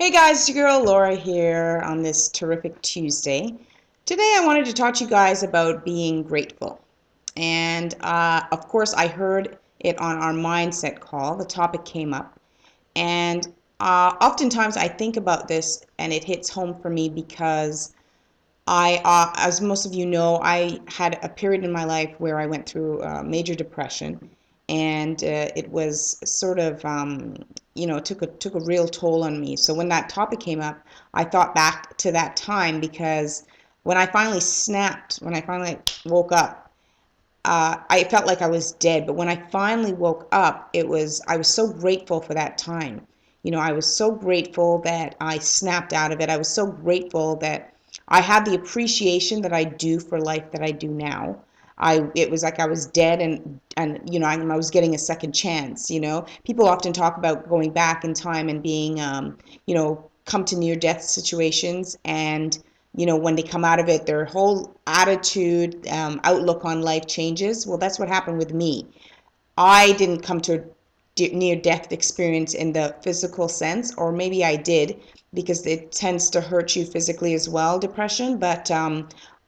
Hey guys, it's your girl Laura here on this terrific Tuesday. Today I wanted to talk to you guys about being grateful. And of course, I heard it on our mindset call. The topic came up. And oftentimes I think about this and it hits home for me because as most of you know, I had a period in my life where I went through major depression, and it was sort of, took a real toll on me. So when that topic came up, I thought back to that time because when I finally snapped, when I finally woke up, I felt like I was dead. But when I finally woke up, I was so grateful for that time. I was so grateful that I snapped out of it. I was so grateful that I had the appreciation that I do for life that I do now. It was like I was dead, and I was getting a second chance. People often talk about going back in time and being, come to near death situations, and when they come out of it, their whole attitude, outlook on life changes. Well, that's what happened with me. I didn't come to a near death experience in the physical sense, or maybe I did because it tends to hurt you physically as well, depression. But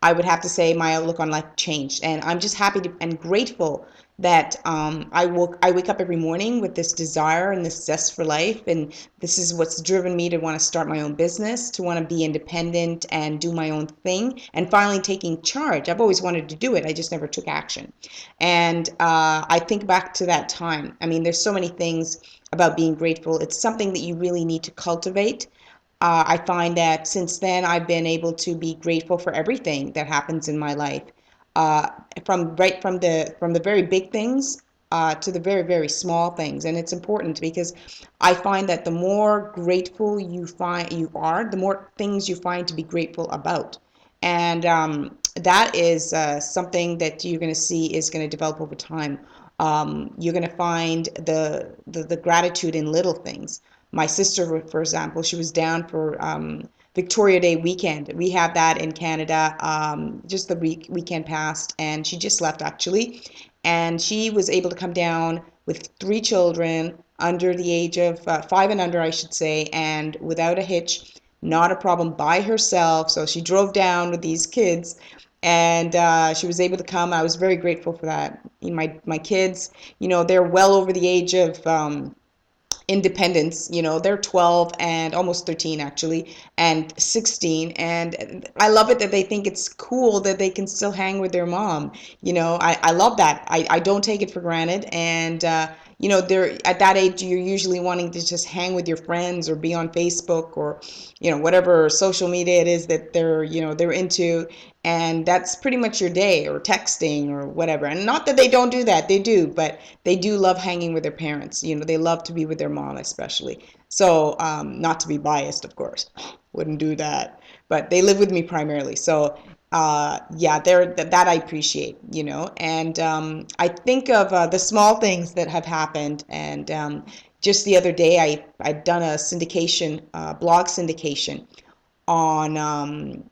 I would have to say my outlook on life changed, and I'm just happy and grateful that I wake up every morning with this desire and this zest for life, and this is what's driven me to want to start my own business, to want to be independent and do my own thing, and finally taking charge. I've always wanted to do it, I just never took action. And I think back to that time. I mean, there's so many things about being grateful. It's something that you really need to cultivate. I find that since then I've been able to be grateful for everything that happens in my life, uh, from the very big things to the very very small things, and it's important because I find that the more grateful you are, the more things you find to be grateful about, and that is something that you're going to see is going to develop over time. You're going to find the gratitude in little things. My sister, for example, she was down for Victoria Day weekend. We have that in Canada, just the weekend passed, and she just left actually. And she was able to come down with three children under the age of five and under, I should say, and without a hitch, not a problem, by herself. So she drove down with these kids, and she was able to come. I was very grateful for that. My kids, they're well over the age of independence. They're 12 and almost 13 actually, and 16, and I love it that they think it's cool that they can still hang with their mom. I love that. I don't take it for granted, and they're at that age, you're usually wanting to just hang with your friends or be on Facebook or whatever social media it is that they're into, and that's pretty much your day, or texting or whatever. And not that they don't do that, they do, but they do love hanging with their parents. They love to be with their mom especially. So not to be biased, of course, wouldn't do that, but they live with me primarily. So yeah, that I appreciate. And I think of the small things that have happened, and just the other day I'd done a syndication, blog syndication on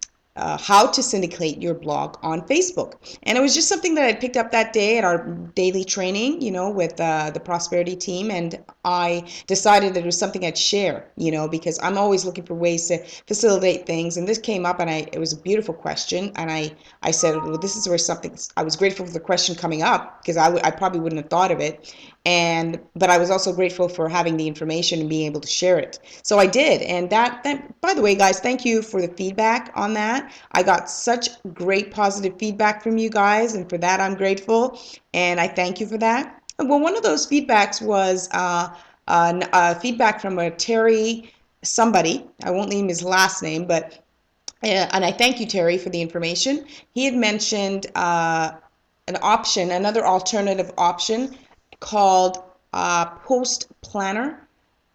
how to syndicate your blog on Facebook. And it was just something that I picked up that day at our daily training, with the prosperity team. And I decided that it was something I'd share, because I'm always looking for ways to facilitate things. And this came up, and it was a beautiful question. And I said, well, this is where something, I was grateful for the question coming up because I probably wouldn't have thought of it. But I was also grateful for having the information and being able to share it. So I did. And that, by the way, guys, thank you for the feedback on that. I got such great positive feedback from you guys, and for that I'm grateful, and I thank you for that. Well, one of those feedbacks was feedback from a Terry somebody. I won't name his last name, but and I thank you, Terry, for the information. He had mentioned another alternative option called Post Planner,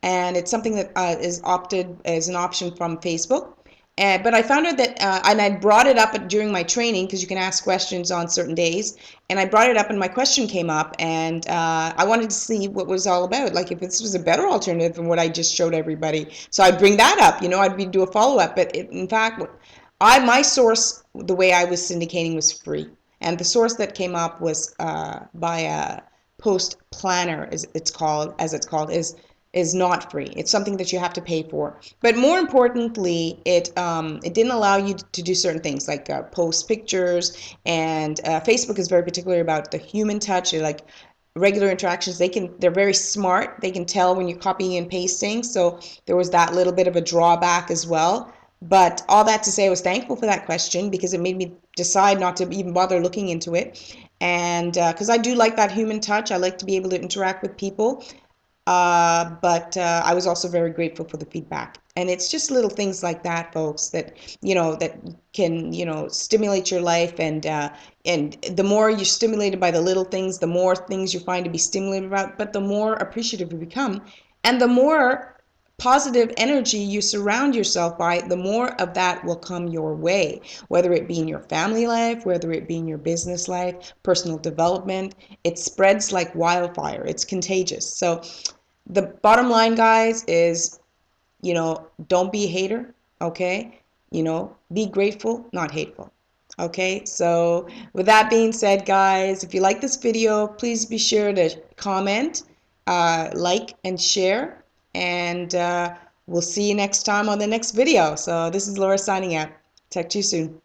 and it's something that is opted as an option from Facebook. But I found out that, and I brought it up during my training because you can ask questions on certain days, and I brought it up and my question came up, and I wanted to see what it was all about, like if this was a better alternative than what I just showed everybody. So I'd bring that up, I'd do a follow-up. But in fact, my source, the way I was syndicating, was free, and the source that came up was by a Post Planner, as it's called, is is not free. It's something that you have to pay for. But more importantly, it didn't allow you to do certain things like post pictures. And Facebook is very particular about the human touch. Like regular interactions, they're very smart. They can tell when you're copying and pasting. So there was that little bit of a drawback as well. But all that to say, I was thankful for that question because it made me decide not to even bother looking into it. And because I do like that human touch, I like to be able to interact with people. But I was also very grateful for the feedback. And it's just little things like that, folks, that that can stimulate your life. And the more you're stimulated by the little things, the more things you find to be stimulated about, but the more appreciative you become, and the more positive energy you surround yourself by, the more of that will come your way, whether it be in your family life, whether it be in your business life, personal development. It spreads like wildfire. It's contagious. So the bottom line, guys, is don't be a hater, okay? Be grateful, not hateful. Okay, so with that being said, guys, if you like this video, please be sure to comment, like, and share. And we'll see you next time on the next video. So this is Laura signing out. Talk to you soon.